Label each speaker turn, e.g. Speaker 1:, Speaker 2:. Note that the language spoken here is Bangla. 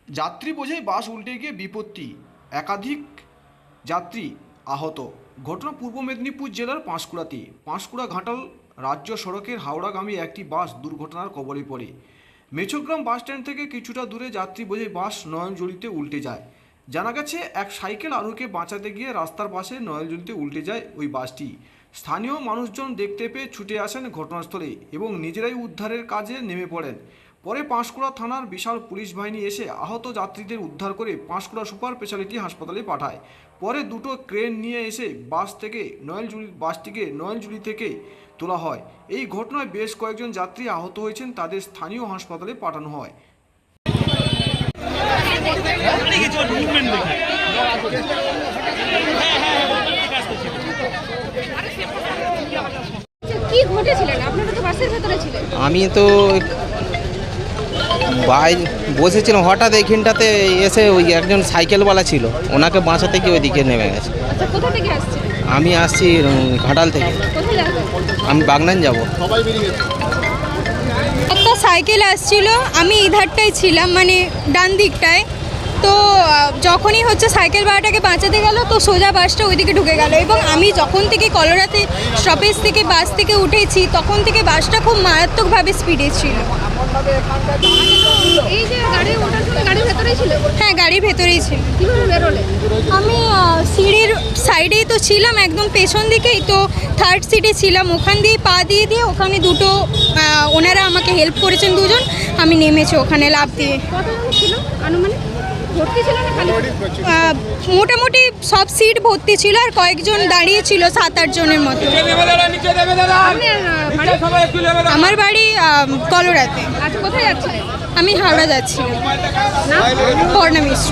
Speaker 1: যাত্রী বোঝাই বাস উল্টে গিয়ে বিপত্তি, একাধিক যাত্রী আহত। ঘটনা পূর্ব মেদিনীপুর জেলার পাঁশকুড়া ঘাটাল রাজ্য সড়কের হাওড়াগামী একটি বাস দুর্ঘটনার কবলে পড়ে। মেছোগ্রাম বাস স্ট্যান্ড থেকে কিছুটা দূরে যাত্রী বোঝাই বাস নয়নজলিতে উল্টে যায়। জানা গেছে, এক সাইকেল আরোহীকে বাঁচাতে গিয়ে রাস্তার পাশে নয়নজলিতে উল্টে যায় ওই বাসটি। স্থানীয় মানুষজন দেখতে পেয়ে ছুটে আসেন ঘটনাস্থলে এবং নিজেরাই উদ্ধারের কাজে নেমে পড়েন। পরে পাঁশকুড়া থানার বিশাল পুলিশ বাহিনী এসে আহত যাত্রীদের উদ্ধার করে পাঁশকুড়া সুপার স্পেশালিটি হাসপাতালে পাঠায়। পরে দুটো ক্রেন নিয়ে এসে বাসটিকে নয়নজুলি থেকে তোলা হয়। এই ঘটনায় বেশ কয়েকজন যাত্রী আহত হয়েছেন, তাদের স্থানীয় হাসপাতালে পাঠানো হয়।
Speaker 2: কি ঘটেছিলেন? আপনারা তো বাসের ভেতরে ছিলেন।
Speaker 3: আমি তো বসেছিলাম, হঠাৎ এইখানটাতে এসে ওই একজন সাইকেলওয়ালা ছিল, ওনাকে বাঁচাতে গিয়ে ওইদিকে নেমে গেছে।
Speaker 2: আচ্ছা, কোথা থেকে আসছেন?
Speaker 3: আমি আসছি ঘাটাল থেকে।
Speaker 2: কোথায় যাবেন?
Speaker 3: আমি বাগনান যাব।
Speaker 4: একটা সাইকেল আসছিল, আমি ইধারটায় ছিলাম, মানে ডান দিকটায়। তো যখনই সাইকেলওয়ালাটাকে বাঁচাতে গেল, তো সোজা বাসটা ওইদিকে ঢুকে গেল। এবং আমি যখন থেকে কলোরাতে স্টপেজ থেকে বাস থেকে উঠেছি, তখন থেকে বাসটা খুব মারাত্মকভাবে স্পিডে ছিল।
Speaker 2: এই যে গাড়ি ওঠার সময় গাড়ির ভেতরেই ছিল?
Speaker 4: হ্যাঁ, গাড়ির ভেতরেই ছিল।
Speaker 2: কিভাবে বেরোলে?
Speaker 4: আমি সিঁড়ির সাইডেই তো ছিলাম, একদম পেছন দিকেই তো, থার্ড সিটে ছিলাম। ওখান দিয়ে পা দিয়ে ওখানে দুটো ওনারা আমাকে হেল্প করেছেন, দুজন। আমি নেমেছি ওখানে লাফ দিয়ে।
Speaker 2: কতজন ছিল আনুমানিক? ভর্তি ছিল না খালি?
Speaker 4: মোটামুটি সব সিট ভর্তি ছিল, আর কয়েকজন দাঁড়িয়ে ছিল, 7-8 জনের মতো। আমার বাড়ি কলোরাতে।
Speaker 2: আচ্ছা, কোথায় যাচ্ছিলেন?
Speaker 4: আমি হাওড়া যাচ্ছি। পর্ণা মিশ্র।